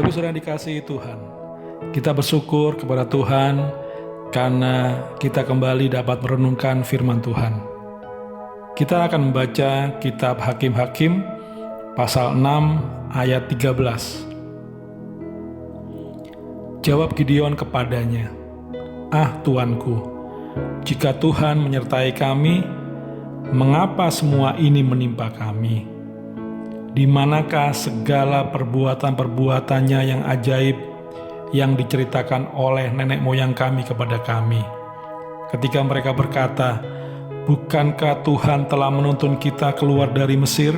Bapak Ibu Saudara yang dikasihi Tuhan, kita bersyukur kepada Tuhan karena kita kembali dapat merenungkan firman Tuhan. Kita akan membaca kitab Hakim-Hakim pasal 6 ayat 13. Jawab Gideon kepadanya, "Ah Tuanku, jika Tuhan menyertai kami, mengapa semua ini menimpa kami? Di manakah segala perbuatan-perbuatannya yang ajaib yang diceritakan oleh nenek moyang kami kepada kami? Ketika mereka berkata, bukankah Tuhan telah menuntun kita keluar dari Mesir?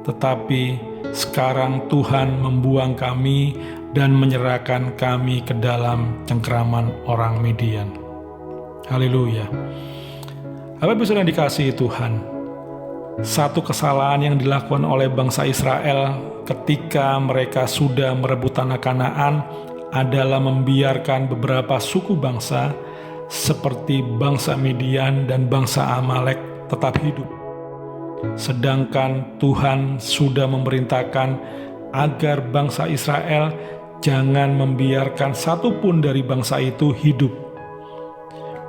Tetapi sekarang Tuhan membuang kami dan menyerahkan kami ke dalam cengkeraman orang Midian." Haleluya. Bapak Ibu Saudara yang dikasihi Tuhan, satu kesalahan yang dilakukan oleh bangsa Israel ketika mereka sudah merebut tanah Kanaan adalah membiarkan beberapa suku bangsa seperti bangsa Midian dan bangsa Amalek tetap hidup. Sedangkan Tuhan sudah memerintahkan agar bangsa Israel jangan membiarkan satupun dari bangsa itu hidup.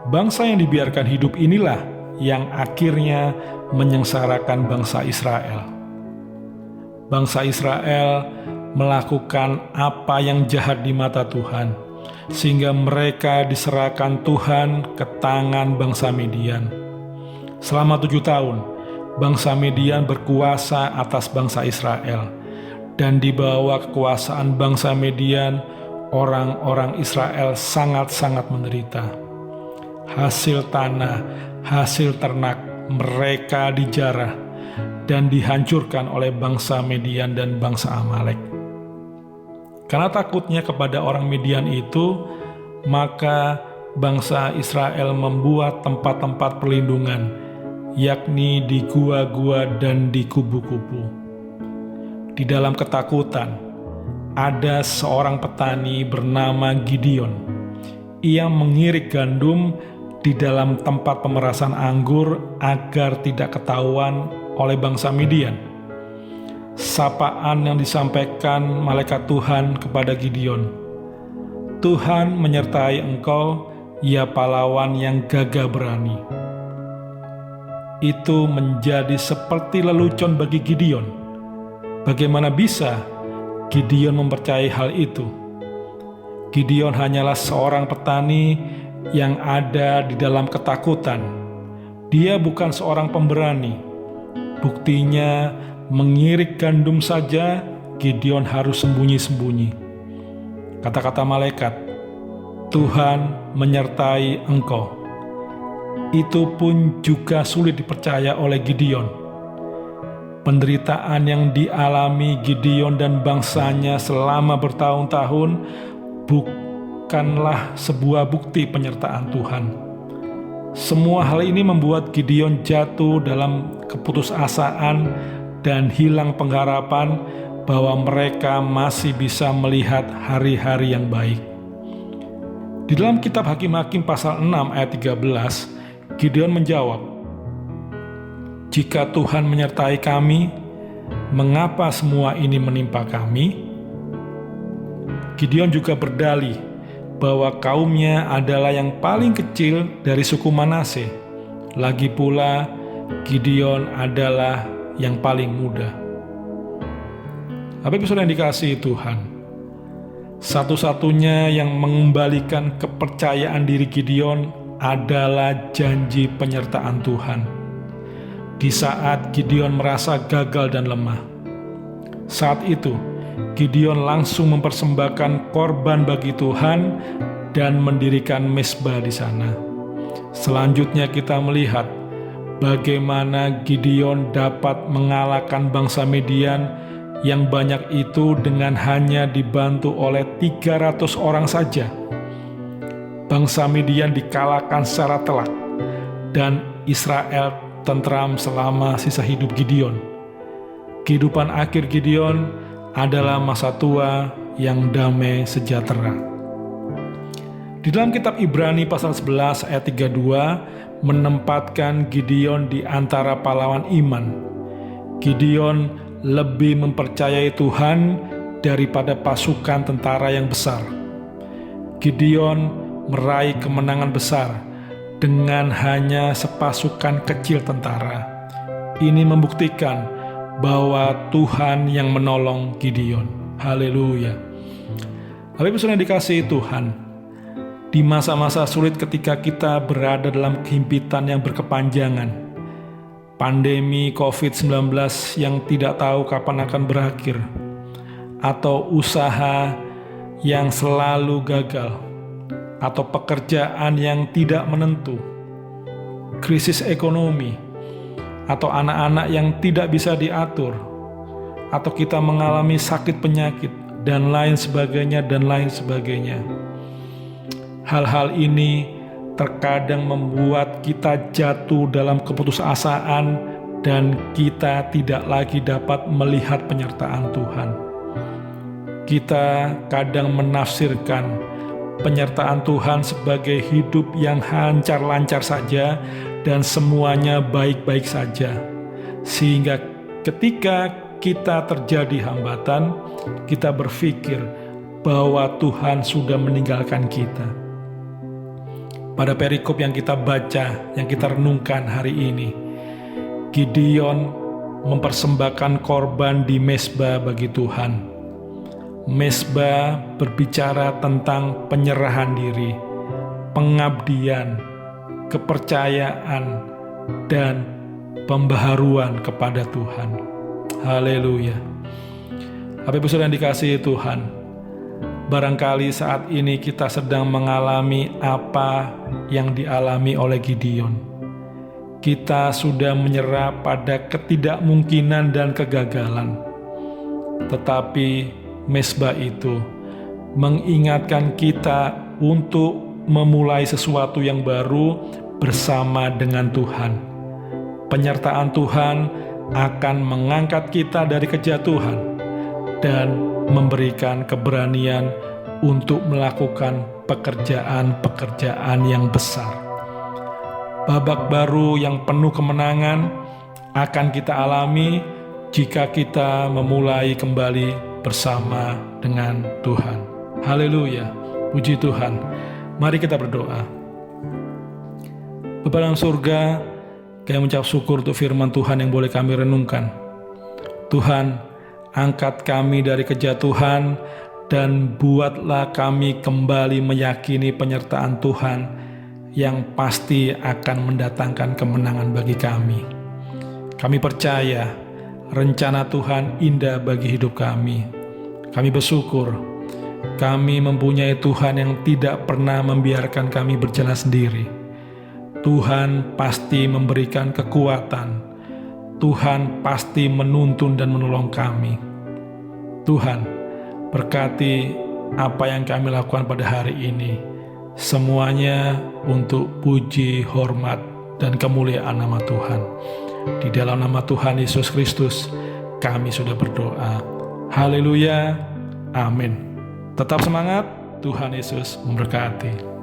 Bangsa yang dibiarkan hidup inilah yang akhirnya menyengsarakan bangsa Israel. Bangsa Israel melakukan apa yang jahat di mata Tuhan, sehingga mereka diserahkan Tuhan ke tangan bangsa Midian. Selama 7 tahun, bangsa Midian berkuasa atas bangsa Israel, dan di bawah kekuasaan bangsa Midian, orang-orang Israel sangat-sangat menderita. Hasil tanah, hasil ternak mereka dijarah dan dihancurkan oleh bangsa Midian dan bangsa Amalek. Karena takutnya kepada orang Midian itu, maka bangsa Israel membuat tempat-tempat perlindungan, yakni di gua-gua dan di kubu-kubu. Di dalam ketakutan, ada seorang petani bernama Gideon. Ia mengirik gandum di dalam tempat pemerasan anggur agar tidak ketahuan oleh bangsa Midian. Sapaan yang disampaikan malaikat Tuhan kepada Gideon, "Tuhan menyertai engkau, ya pahlawan yang gagah berani." Itu menjadi seperti lelucon bagi Gideon. Bagaimana bisa Gideon mempercayai hal itu? Gideon hanyalah seorang petani yang ada di dalam ketakutan. Dia bukan seorang pemberani. Buktinya, mengirik gandum saja Gideon harus sembunyi-sembunyi. Kata-kata malaikat, "Tuhan menyertai engkau." Itu pun juga sulit dipercaya oleh Gideon. Penderitaan yang dialami Gideon dan bangsanya selama bertahun-tahun bukanlah sebuah bukti penyertaan Tuhan. Semua hal ini membuat Gideon jatuh dalam keputusasaan dan hilang pengharapan bahwa mereka masih bisa melihat hari-hari yang baik. Di dalam kitab Hakim-Hakim pasal 6 ayat 13, Gideon menjawab, "Jika Tuhan menyertai kami, mengapa semua ini menimpa kami?" Gideon juga berdalih bahwa kaumnya adalah yang paling kecil dari suku Manase. Lagi pula, Gideon adalah yang paling muda. Bapak Ibu Saudara yang dikasihi Tuhan, satu-satunya yang mengembalikan kepercayaan diri Gideon adalah janji penyertaan Tuhan. Di saat Gideon merasa gagal dan lemah, saat itu Gideon langsung mempersembahkan korban bagi Tuhan dan mendirikan mezbah di sana. Selanjutnya kita melihat bagaimana Gideon dapat mengalahkan bangsa Midian yang banyak itu dengan hanya dibantu oleh 300 orang saja. Bangsa Midian dikalahkan secara telak dan Israel tentram selama sisa hidup Gideon. Kehidupan akhir Gideon adalah masa tua yang damai sejahtera. Di dalam kitab Ibrani pasal 11 ayat 32 menempatkan Gideon di antara pahlawan iman. Gideon lebih mempercayai Tuhan daripada pasukan tentara yang besar. Gideon meraih kemenangan besar dengan hanya sepasukan kecil tentara. Ini membuktikan bahwa Tuhan yang menolong Gideon. Haleluya. Bapak Ibu Saudara dikasihi Tuhan, di masa-masa sulit ketika kita berada dalam kehimpitan yang berkepanjangan, pandemi COVID-19 yang tidak tahu kapan akan berakhir, atau usaha yang selalu gagal, atau pekerjaan yang tidak menentu, krisis ekonomi, atau anak-anak yang tidak bisa diatur, atau kita mengalami sakit penyakit, dan lain sebagainya, dan lain sebagainya. Hal-hal ini terkadang membuat kita jatuh dalam keputusasaan dan kita tidak lagi dapat melihat penyertaan Tuhan. Kita kadang menafsirkan penyertaan Tuhan sebagai hidup yang lancar-lancar saja dan semuanya baik-baik saja. Sehingga ketika kita terjadi hambatan, kita berpikir bahwa Tuhan sudah meninggalkan kita. Pada perikop yang kita baca, yang kita renungkan hari ini, Gideon mempersembahkan korban di mezbah bagi Tuhan. Mezbah berbicara tentang penyerahan diri, pengabdian, kepercayaan, dan pembaharuan kepada Tuhan. Haleluya. Bapak Ibu Saudara yang dikasihi Tuhan, barangkali saat ini kita sedang mengalami apa yang dialami oleh Gideon. Kita sudah menyerah pada ketidakmungkinan dan kegagalan. Tetapi mezbah itu mengingatkan kita untuk memulai sesuatu yang baru bersama dengan Tuhan. Penyertaan Tuhan akan mengangkat kita dari kejatuhan dan memberikan keberanian untuk melakukan pekerjaan-pekerjaan yang besar. Babak baru yang penuh kemenangan akan kita alami jika kita memulai kembali bersama dengan Tuhan. Haleluya, puji Tuhan. Mari kita berdoa. Bapa dalam surga, kami mengucap syukur untuk firman Tuhan yang boleh kami renungkan. Tuhan, angkat kami dari kejatuhan dan buatlah kami kembali meyakini penyertaan Tuhan yang pasti akan mendatangkan kemenangan bagi kami. Kami percaya rencana Tuhan indah bagi hidup kami. Kami bersyukur kami mempunyai Tuhan yang tidak pernah membiarkan kami berjalan sendiri. Tuhan pasti memberikan kekuatan. Tuhan pasti menuntun dan menolong kami. Tuhan, berkati apa yang kami lakukan pada hari ini. Semuanya untuk puji, hormat, dan kemuliaan nama Tuhan. Di dalam nama Tuhan Yesus Kristus, kami sudah berdoa. Haleluya, amin. Tetap semangat, Tuhan Yesus memberkati.